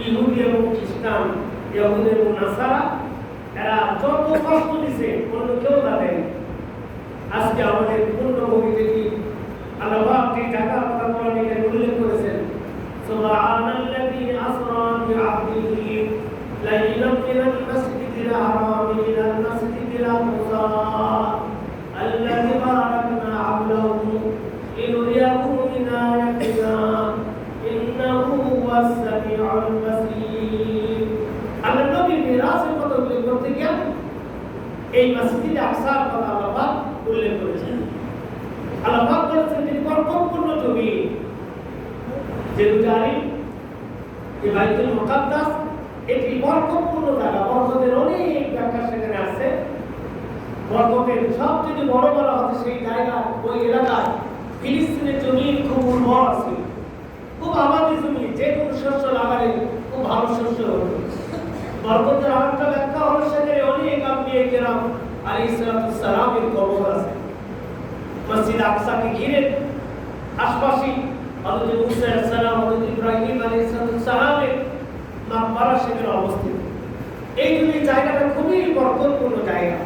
ইহুদি এবং খ্রিস্টান, ইহুদি এবং নাসারা, এরা যত কষ্ট দিছে অন্য কেউ তাদের। আজকে আমাদের পূর্ণভূমিতে কি আল্লাহ যে জায়গার কথা কোরআনে উল্লেখ করেছেন, সুবহানাল্লাযী আসরা বিআবদিহি লাইলাম মিনাল মাসজিদিল হারাম ইলাল মাসজিদিল আকসা আল্লাযী বারাকনা হাওলাহু লিনুরিয়াহু মিন আয়াতিনা ইন্নাহু হুয়াস সামিউল বাসীর। আল্লাহ নবী মিরাজের কথা উল্লেখ করতে গিয়ে এই মসজিদে আকসার কথা আল্লাহ উল্লেখ করেছেন। আল্লাহ বলেছেন যে বরকতপূর্ণ জমি জেরুজালেম, এই বাইতুল মুকাদ্দাস, এটি বরকতপূর্ণ জায়গা। বরকতের অনেক ব্যাখ্যা সেখানে আছে। বরকতের সবচেয়ে বড় বলা হচ্ছে সেই জায়গা, ওই এলাকায় ফিলিস্তিনের জমি খুব উর্বর আছে, খুব আবাদি জমি, যে কোনো শস্য লাগালে খুব ভালো শস্য হতো। বরকতের আরেকটা ব্যাখ্যা হলো সেখানে অনেক আম্বিয়া কেরাম আলাইহিস সালামের কবর আছে। মসজিদ আকসাকে ঘিরে আশপাশে হযরত মুসা আলাইহিস সালাম, হযরত ইব্রাহিম আলাইহিস সালামের মাকবারা সেখানে অবস্থিত। এই দুই জায়গাটা খুবই বরকতপূর্ণ জায়গা।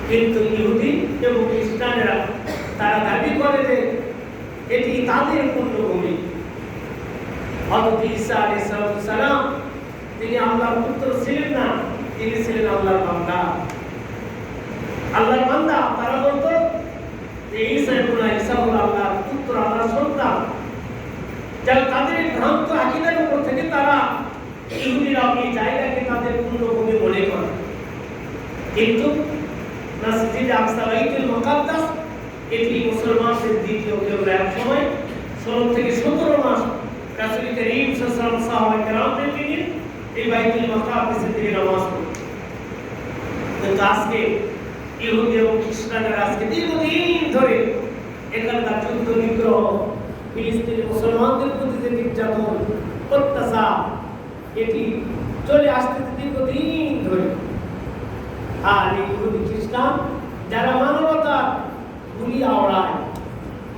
কিন্তু ইহুদি এবং খ্রিস্টানেরা তারা দাবি করে যে এটি তাদের পূর্ণভূমি। হযরত ঈসা আলাইহিস সালাম তিনি আল্লাহর পুত্র ছিলেন না, তিনি ছিলেন আল্লাহর বান্দা। আল্লাহর বান্দা তারা বলতো যে ঈসা হলো আল্লাহর পুত্র, আল্লাহর সন্তান। যারা তাদের ভ্রান্ত আকীদার উপর থেকে তারা ইহুদিরা এই জায়গাকে তাদের পূর্ণভূমি মনে করে। কিন্তু মসজিদ আকসা বাইতুল মুকাদ্দাস এটি মুসলমানদের দ্বিতীয় কেবলা। এক সময় 16 থেকে 17 মাস রাসূল করিম সাল্লাল্লাহু আলাইহি ওয়াসাল্লাম সাহাবায়ে কেরামদের নিয়ে এই বাইতুল মুকাদ্দাসে থেকে নামাজ পড়তেন। কিন্তু আজকে ইহুদি এবং খ্রিস্টানরা আজকে দীর্ঘদিন ধরে এখানকার যুদ্ধ বিগ্রহ, ফিলিস্তিনি মুসলমানদের প্রতি যে নির্যাতন অত্যাচার, এটি চলে আসতেছে দীর্ঘদিন ধরে। আর এই ইহুদি খ্রিস্টান যারা মানবতার গুলি আওড়ায়,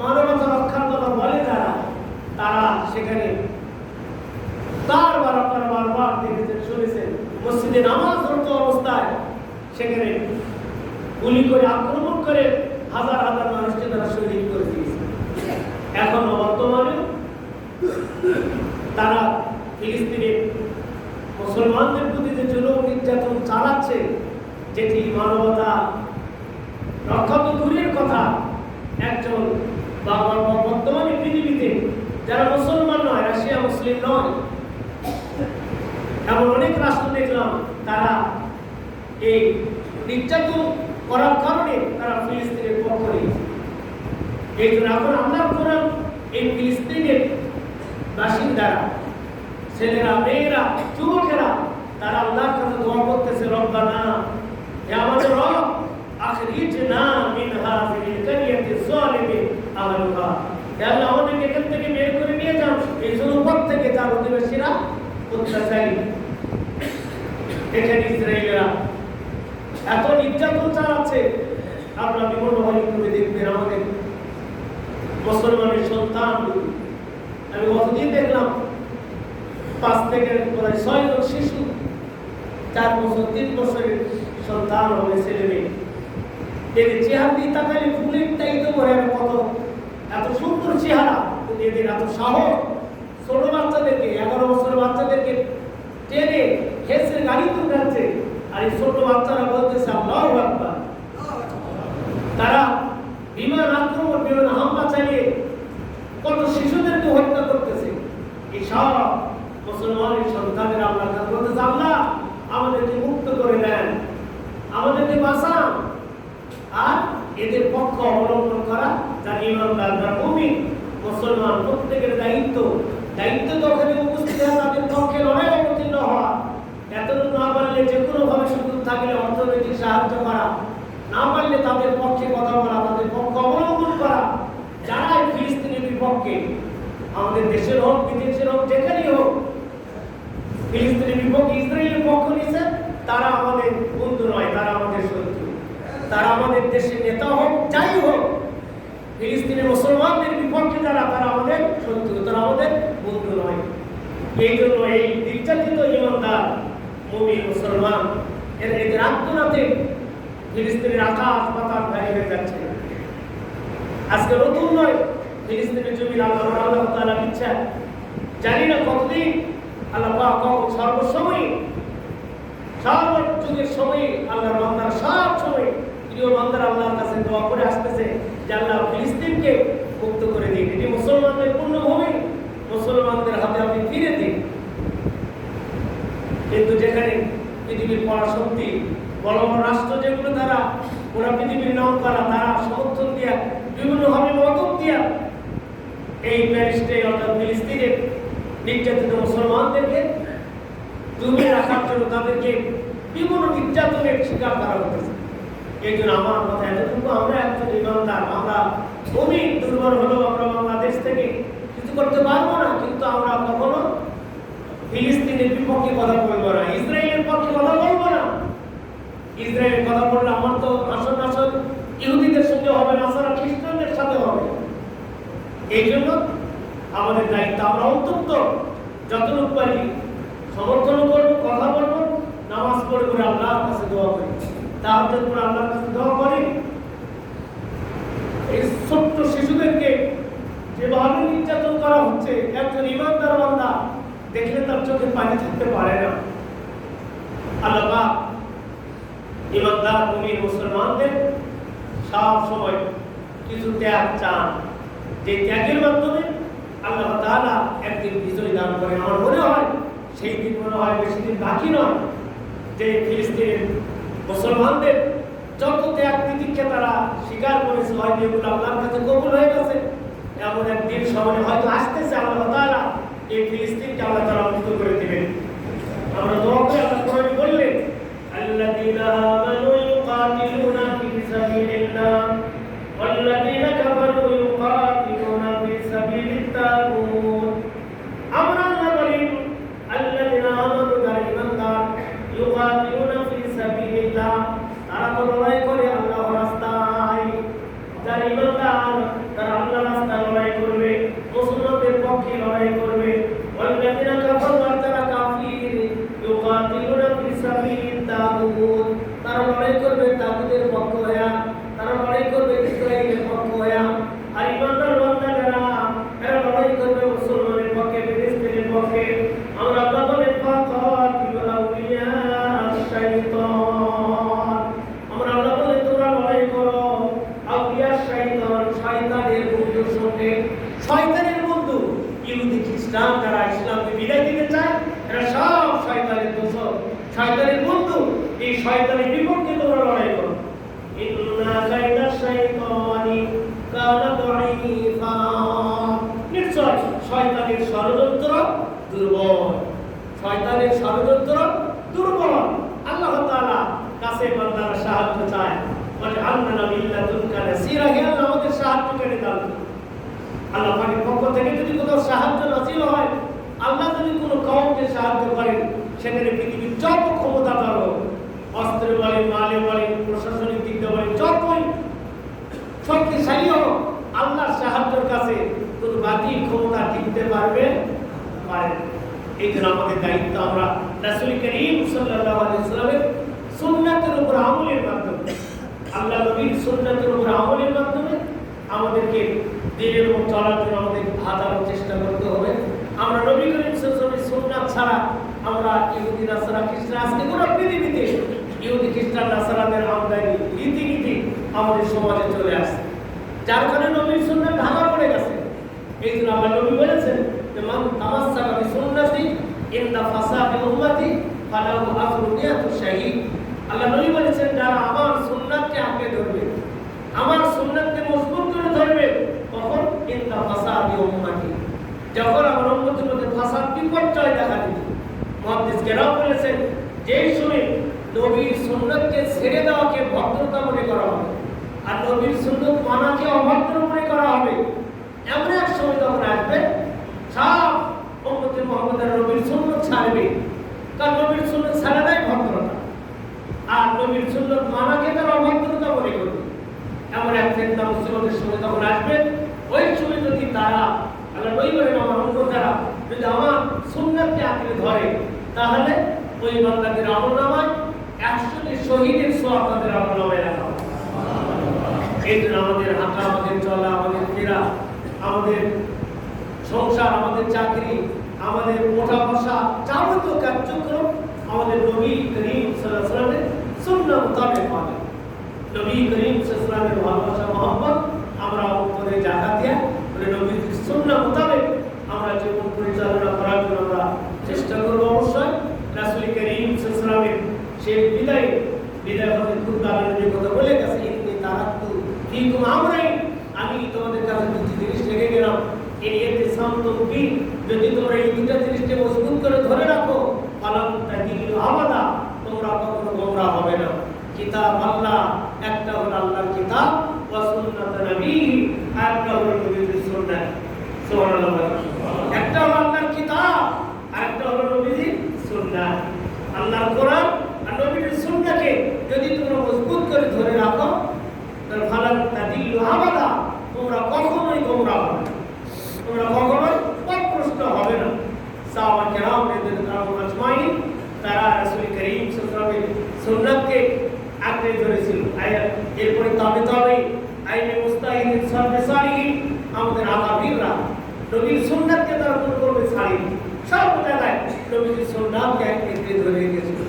মানবতা রক্ষার কথা বলে তারা সেখানে বারবার দেখেছেন, শুনেছেন মসজিদে নামাজ পড়তে অবস্থায় সেখানে গুলি করে আক্রমণ করে হাজার হাজার মানুষকে তারা শহীদ করে দিয়েছে। এখনো বর্তমানে তারা ফিলিস্তিনের মুসলমানদের প্রতি যে জুলুম নির্যাতন চালাচ্ছে, যেটি মানবতা রক্ষা তো দূরের কথা, একজন বর্তমানে পৃথিবীতে যারা মুসলমান নয়, রাশিয়া মুসলিম নয়, এমন অনেক রাষ্ট্র দেখলাম তারা এই নির্যাতন করার কারণে তারা ফিলিস্তিনের পক্ষ নিয়েছে। এই জন্য এখন আমরা কোরআন এই ফিলিস্তিনের বাসিন্দারা, ছেলেরা, মেয়েরা, যুবকেরা, তারা আল্লাহর কাছে দোয়া করতেছে, রব্বানা, হে আমাদের রব, আখরিজনা মিন হাযিহিল কারিয়াতি যালিমি আহলুহা, হে আল্লাহ আমাদেরকে এখান থেকে বের করে নিয়ে যান এই জনপদ থেকে যার অধিবাসীরা অত্যাচারী। এখানে ইসরায়েলরা এত নির্যাতন চালাচ্ছে, আপনারা বিপন্নভাবে করে দেখবেন আমাদের মুসলমানের সন্তান। আমি কতদিন দেখলাম 5 থেকে 6 জন শিশু, 4 বছর 3 বছরের সন্তান হবে, ছেলে মেয়ে, এদের চেহারা দিয়ে তাকালে ফুলের টাইতো করে কত এত সুন্দর চেহারা, এদের এত সাহস। ছোট বাচ্চাদেরকে, 11 বছরের বাচ্চাদেরকে টেনে হেসে গাড়িতে উঠাচ্ছে, আর এই ছোট বাচ্চারা বলতেছে আল্লাহু আকবার। তারা বিমান আক্রমণ, বিমান হামলা চালিয়ে কত শিশুদেরকে হত্যা করতেছে। এই সব মুসলমানের সন্তানের আল্লাহ বলতেছে, আল্লাহ আমাদেরকে মুক্ত করে দেন, আমাদেরকে বাঁচান। আর এদের পক্ষ অবলম্বন করা, যারা ইমানদার, যারা মুমিন মুসলমান, প্রত্যেকের দায়িত্ব তো ওখানে উপস্থিত হওয়া, তাদের পক্ষে লড়াই অবতীর্ণ হওয়া। এতটুকু না পারলে যে কোনোভাবে সুযোগ থাকলে অর্থনৈতিক সাহায্য করা, না পারলে তাদের পক্ষে কথা বলা, তাদের পক্ষ অবলম্বন করা। যারা ফিলিস্তিনের বিপক্ষে, আমাদের দেশের হোক, বিদেশের হোক, যেখানেই হোক, ফিলিস্তিনের বিপক্ষে ইসরায়েলের পক্ষ নিয়েছে, তারা আমাদের বন্ধু নয়, তারা আমাদের শত্রু। তারা আমাদের দেশের নেতা হোক, যাই হোক, ফিলিস্তিনের মুসলমানদের বিপক্ষে যারা, তারা আমাদের শত্রু, তারা আমাদের বন্ধু নয়। এই জন্য এই নির্যাতিত ইমানদার মুমিন মুসলমান এদের আত্মনাতে ফিলিস্তিনের আকাশ পাতাল ভারী হয়ে যাচ্ছে। আজকে নতুন নয়, ফিলিস্তিনের জমির আল্লাহ তাআলা ইচ্ছা জানি না কতদিন আল্লাহ কখন সর্বসময় সর্বযুগের সময় আল্লাহর বান্দার সব সময় প্রিয় বান্দার আল্লাহর কাছে দোয়া করে আসতেছে যে আল্লাহ ফিলিস্তিনকে মুক্ত করে দিন, এটি মুসলমানদের পূর্ণভূমি, মুসলমানদের হাতে আপনি ফিরে দিন। কিন্তু যেখানে পৃথিবীর পরাশক্তি বড় বড় রাষ্ট্র যেগুলো তারা ওরা পৃথিবীর নাম করা তারা সমর্থন দিয়া বিভিন্নভাবে মদত দিয়া এই প্যারিসে অর্থাৎ ফিলিস্তিনের নির্যাতিত মুসলমানদেরকে দূরে রাখার জন্য তাদেরকে বিভিন্ন নির্যাতনের শিকার করা হতেছে। এই জন্য আমার কথা এতটুকু, আমরা একজন ইমানদার, আমরা অনেক দুর্বল হলেও আমরা বাংলাদেশ থেকে কিছু করতে পারবো না, কিন্তু আমরা কখনো ফিলিস্তিনের বিপক্ষে কথা বলবো না, ইসরায়েলের পক্ষে কথা বলবো না। ইসরায়েলের কথা বললে আমার তো আসল আসল ইহুদিদের সঙ্গে হবে, নাসারা খ্রিস্টানদের সাথে হবে। এই জন্য আমাদের দায়িত্ব, আমরা অন্তত যতটুকু পারি সমর্থন করবো, কথা বলবো, নামাজ পড়ে করে আল্লাহর কাছে দোয়া করি, তাহাজ্জুদ করে আল্লাহর কাছে দোয়া করি। এই ছোট্ট শিশুদেরকে যেভাবে নির্যাতন করা হচ্ছে, একজন ইমানদার বান্দা দেখলে তার চোখে পানি থাকতে পারে না। আল্লাহ পাক ইমানদার মুমিন মুসলমানদের সব সময় কিছু ত্যাগ চান, যে ত্যাগের মাধ্যমে আল্লাহ তাআলা একদিন বিজয় দান করেন। আমার মনে হয় সেই দিন মনে হয় বেশি দিন বাকি নয়, যে ফিলিস্তিনের মুসলমানদের যত ত্যাগ তিতিক্ষা তারা স্বীকার করেছে হয়তো এগুলো আল্লাহর কাছে কবুল হয়ে গেছে। এমন একদিন সময় হয়তো আসতেছে আল্লাহ তাআলা এই ফিলিস্তিনকে আল্লাহ তাআলা মুক্ত করে দিবেন। আমরা দোয়া করে আল্লাহ কোরআনে বললেন আল্লাযীনা আমানু ইউকাতিলুনা ফি সাবিলিল্লাহ ওয়াল্লাযীনা কাফারু ইউকাতিলুনা ফি সাবিলিত তাগুত। আমরা আল্লাহ বলেন আল্লাযীনা আমানু যারা ঈমানদার ইউকাতিলুনা ফি সাবিলিল্লাহ, তারা তো লড়াই করে আল্লাহর রাস্তায়। যারা ঈমানদার তারা আল্লাহর রাস্তায় লড়াই করবে, মুসলমানদের পক্ষে লড়াই করবে। ওয়াল্লাযীনা কাফারু, যারা কাফির ইউকাতিলুনা ফি সাবিলিত তাগুত, তারা লড়াই করবে তাগুতের পক্ষে হয়ে, তারা লড়াই করবে ইসরায়েলের পক্ষে হয়ে। আর ঈমানদার বান্দা যারা এরা লড়াই করবে মুসলমানের পক্ষে, ফিলিস্তিনের পক্ষে। আমরা আল্লাহ বলেন ফাকাতিলু আউলিয়া আশ-শাইতান, আমরা আল্লাহ বলেন তোমরা লড়াই করো আউলিয়া শাইতান, শয়তানের বন্ধুর সঙ্গে। শয়তানের বন্ধু ইহুদি খ্রিস্টান যারা ইসলামকে বিদায় দিতে চায়, এরা সব শয়তানের দোসর, শয়তানের বন্ধু। এই শয়তানের বিপক্ষে তোমরা লড়াই করো। ইন্না কাইদা শাইতানি কানা দাঈফা, নিশ্চয় শয়তানের ষড়যন্ত্র দুর্বল, শয়তানের ষড়যন্ত্র দুর্বল। আল্লাহ তাআলা কাছে বান্দারা সাহায্য চায়, বলে আল্লাহ মিল্লাতুকা নাসীরা, হে আল্লাহ আমাদের সাহায্যকারী দান করুন। আল্লাহ পাকের পক্ষ থেকে যদি কোথাও সাহায্য নাযিল হয়, আল্লাহ যদি কোনো কওমকে সাহায্য করেন, সেখানে পৃথিবীর যত ক্ষমতাধর হোক, অস্ত্রে বলেন, মালে বলেন, প্রশাসনিক দিক দিয়ে বলেন, যতই শক্তিশালী হোক, আল্লাহর সাহায্যের কাছে কোনো বাতিল ক্ষমতা টিকতে পারবে পারে। এই জন্য আমাদের দায়িত্ব, আমরা রাসূল করিম সাল্লাল্লাহু আলাইহি ওয়াসাল্লামের সুন্নাতের উপর আমলের মাধ্যমে, আল্লাহ নবীর সুন্নাতের উপর আমলের মাধ্যমে আমাদেরকে দিনের উপর চলার জন্য আমাদের হাজারো চেষ্টা করতে হবে। আমরা নবী করিম সাল্লাল্লাহু আলাইহি ওয়াসাল্লামের সুন্নাত ছাড়া আমরা ইহুদি নাসারা খ্রিস্টান, আজকে গোটা পৃথিবীতে ইহুদি খ্রিস্টান নাসারাদের আমদানি রীতিনীতি আমাদের সমাজে চলে আসছে, যার কারণে নবীর সুন্নাত ঢাকা পড়ে গেছে। এই জন্য আল্লাহ নবী বলেছেন যে মান তামাসসাকা বিসুন্নতি ইনদা ফাসাদি উম্মতি ফালাহু আজরু মিয়াতু শাহীদ। আল্লাহ নবী বলেছেন যারা আমার সুন্নাতকে আঁকড়ে ধরবে, আমার সুন্নাতকে মজবুত করে ধরবে, তখন ইনদা ফাসাদি উম্মতি, যখন আমার উম্মতের মধ্যে ফাসাদ বিপর্যয় দেখা দিবে। মুহাদ্দিসগণও বলেছেন যেই সময় নবীর সুন্নাতকে ছেড়ে দেওয়াকে ভদ্রতা মনে করা হবে, আর নবীর সুন্নাত মানাকে অভদ্র মনে করা হবে, এমন এক সময় তখন আসবে সব উম্মতে মুহাম্মদের নবীর সুন্নাত ছাড়বে। কারণ নবীর সুন্নাত ছাড়াটাই ভদ্রতা, আর নবীর সুন্নাত মানাকে তারা অভদ্রতা মনে করবে। এমন এক ফিতনা মুসলমানদের সময় তখন আসবে। ওই সময় যদি তারা আল্লাহ নবী বলেন আমার উম্মতেরা যদি আমার সুন্নাতকে আঁকড়ে ধরে, তাহলে ওই বান্দাদের আমলনামায় 100টি শহীদের সওয়াব তাদের আমলনামায় লেখা হবে। এই জন্য আমাদের হাঁটা, আমাদের চলা, আমাদের ফেরা, আমাদের সংসার, আমাদের চাকরি, আমাদের ওঠা বসা, যাবতীয় কার্যক্রম আমাদের নবী করিম সাল্লাল্লাহু আলাইহি ওয়াসাল্লামের সুন্নাহ মোতাবেক হবে। নবী করিম সাল্লাল্লাহু আলাইহি ওয়াসাল্লামের ভালোবাসা মহব্বত আমরা অন্তরে জায়গা দিয়া বলে নবীর সুন্নাহ মোতাবেক আমরা জীবন পরিচালনা করার জন্য আমরা চেষ্টা করব। অবশ্যই রাসূল করিম সাল্লাল্লাহু আলাইহি ওয়াসাল্লামের সেই বিদায় হতে খুব দারুণ কথা বলে গেছে, ইন্নী তারাকতু ফীকুম আমরাইন, আমি তোমাদের কাছে দুটি জিনিস রেখে গেলাম, যদি তোমরা এই দুটা জিনিসকে মজবুত করে ধরে রাখো, ফালান তাদিলু আবাদা, তোমরা কখনো গোমরাহ হবে না। কিতাব আল্লাহ, একটা হলো আল্লাহর কিতাব, ওয়া সুন্নাত নবী, আরেকটা হলো নবীর সুন্নাহ। সুবহানাল্লাহ। একটা হলো আল্লাহর কিতাব, আরেকটা হলো নবীর সুন্নাহ। আল্লাহর কোরআন আর নবীর সুন্নাহকে যদি তোমরা মজবুত করে ধরে রাখো, তাহলে ফালান তাদিলু আবাদা, তোমরা কখনোই গোমরাহ হবে না, তোমরা কখনোই পথভ্রষ্ট হবে না। সাহাবা কেরাম রাদিয়াল্লাহু আজমাইন তারা রাসূল করিম সাল্লাল্লাহু আলাইহি ওয়াসাল্লামের সুন্নাতকে আঁকড়ে ধরেছিল। এরপরে তবে আইনে মুস্তাহিদিন সালফে সালিহিন, আমাদের আকাবিররা নবীর সুন্নাতকে তারা পূর্বে ছাড়েনি, সব জায়গায় নবীর সুন্নাতকে আঁকড়ে ধরে রেখেছিল।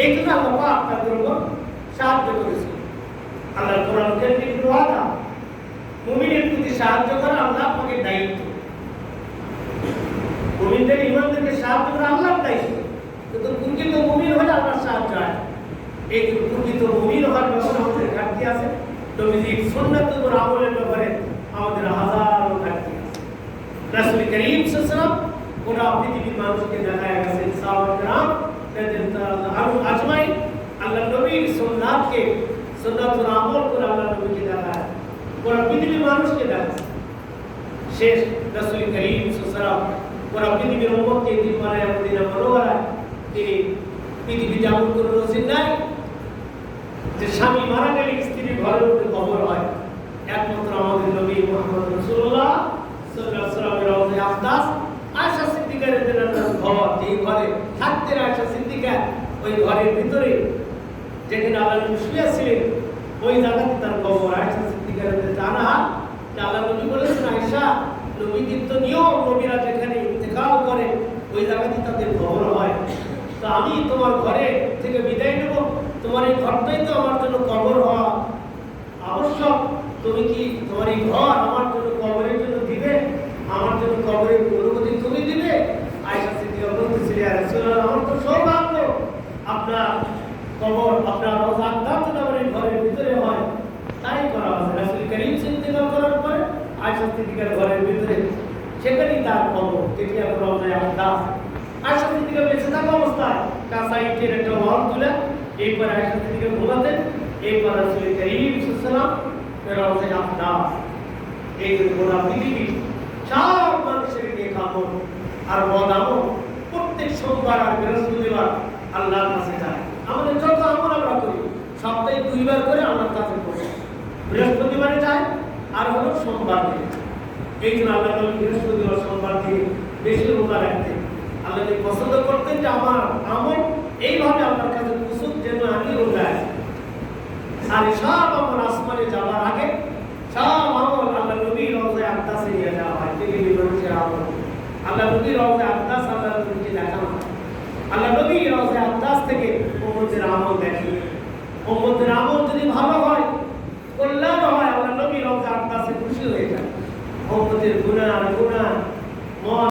এই জন্য আল্লাহ পাক তাদের উপর সাহায্য করেছিল। আল্লাহর কোরআন কেন্দ্রিক ওয়াদা, মুমিনের প্রতি সাহায্য করা আল্লাহ পাকের দায়িত্ব। মুমিনদের ঈমানদেরকে সাহায্য করা আল্লাহর দায়িত্ব, কিন্তু প্রকৃত মুমিন হলে আল্লাহর সাহায্য হয়। এই প্রকৃত মুমিন হওয়ার ব্যাপারে আমাদের ঘাটতি আছে। নবীজির সুন্নাত উপর আমলের ব্যাপারে আমাদের হাজারো ঘাটতি আছে। রাসূল করিম সাল্লাল্লাহু আলাইহি ওয়াসাল্লাম পুরো পৃথিবীর মানুষকে দেখায় গেছেন, সাহাবা কেরাম রাদিয়াল্লাহু আজমাইন আল্লাহর নবীর সুন্নাতকে, সুন্নাতুল আমল করে আল্লাহর নবীকে দেখায়, পুরো পৃথিবীর মানুষকে দেখায়। শেষ রাসূল করিম সাল্লাল্লাহু আলাইহি ওয়াসাল্লাম পুরো পৃথিবীর উম্মতকে দিবারে মদিনা মুনাওয়ারায় তিনি পৃথিবীতে এমন কোনো নজির নাই যে স্বামী মারা গেলে স্ত্রীর ঘরের মধ্যে কবর হয়। একমাত্র আমাদের নবী মুহাম্মদ রাসূলুল্লাহ সাল্লাল্লাহু আলাইহি ওয়াসাল্লামের রওজা আকদাস আয়েশা সিদ্দিকার রাদিয়াল্লাহু ঘর, যে ঘরে থাকতেন আয়েশা সিদ্দিকা, ওই ঘরের ভিতরে যেখানে আল্লাহ নবী শুয়ে ছিলেন, ওই জায়গাতে তার কবর। আয়েশা সিদ্দিকা রাদিয়াল্লাহু আনহা আল্লাহ নবী বলেছেন, আয়েশা, নবীদের তো নিয়ম, নবীরা যেখানে ইন্তেকাল করে ওই জায়গাতে তাদের কবর হয়, তো আমি তোমার ঘরে থেকে বিদায় নেব, তোমার এই ঘরটাই তো আমার জন্য কবর হওয়া আবশ্যক। তুমি কি তোমার এই ঘর আমার জন্য কবরের জন্য দিবে? আমার জন্য কবরের অনুমতি তুমি দিবে? আয়েশা সিদ্দিকা বলতেছিলেন, ইয়া রাসূলুল্লাহ, আমার তো সৌভাগ্য আপনার কবর, আপনার রওজা আকদাস যদি আমার এই ঘরের ভিতরে হয়, তাই করা হবে। রাসূল করিম ইন্তেকাল করার পরে আয়েশা সিদ্দিকার ঘরের ভিতরে সেখানেই তার কবর, যেটি এখন রওজা আকদাস। আয়েশা সিদ্দিকা বেঁচে থাকা অবস্থায় কাঁচা ইটের একটা ওয়াল তুলে এরপর আয়েশা সিদ্দিকা ঘুমাতেন, এরপর রাসূল করিম সাল্লাল্লাহু আলাইহি ওয়াসাল্লাম রওজা আকদাস। এই যে গোটা পৃথিবী সব মানুষের নিয়ে কামড় আর বদামল প্রত্যেক সোমবার আর বৃহস্পতিবার আল্লাহর কাছে যায়। আমাদের যত আমল আমরা করি সপ্তাহে 2 বার করে আল্লাহর কাছে পড়ি, বৃহস্পতিবারে যায় আর হলো সোমবার দিন। এই জন্য আল্লাহ নবী বৃহস্পতিবার সোমবার দিন বেশি রোজা রাখতেন। আল্লাহ পছন্দ করতেন যে আমার আমল এইভাবে আপনার কাছে পৌঁছুক যেন আমি রোজা আছি। আর সব আমল আসমানে যাওয়ার আগে সব আমল আল্লাহ নবীর রওজায়ে আকদাসে নিয়ে যাওয়া হয়। পৃথিবীর মানুষের আমল আল্লাহ নবীর রওজায়ে আকদাস আল্লাহ নবীকে দেখানো হয়। আল্লাহ নবীর রওজায়ে আকদাস থেকে উম্মতের আমল দেখি, উম্মতের আমল যদি ভালো হয়, কল্যাণ হয়, আল্লাহ নবীর রওজায়ে আকদাসে খুশি হয়ে যায়। উম্মতের গুনাহ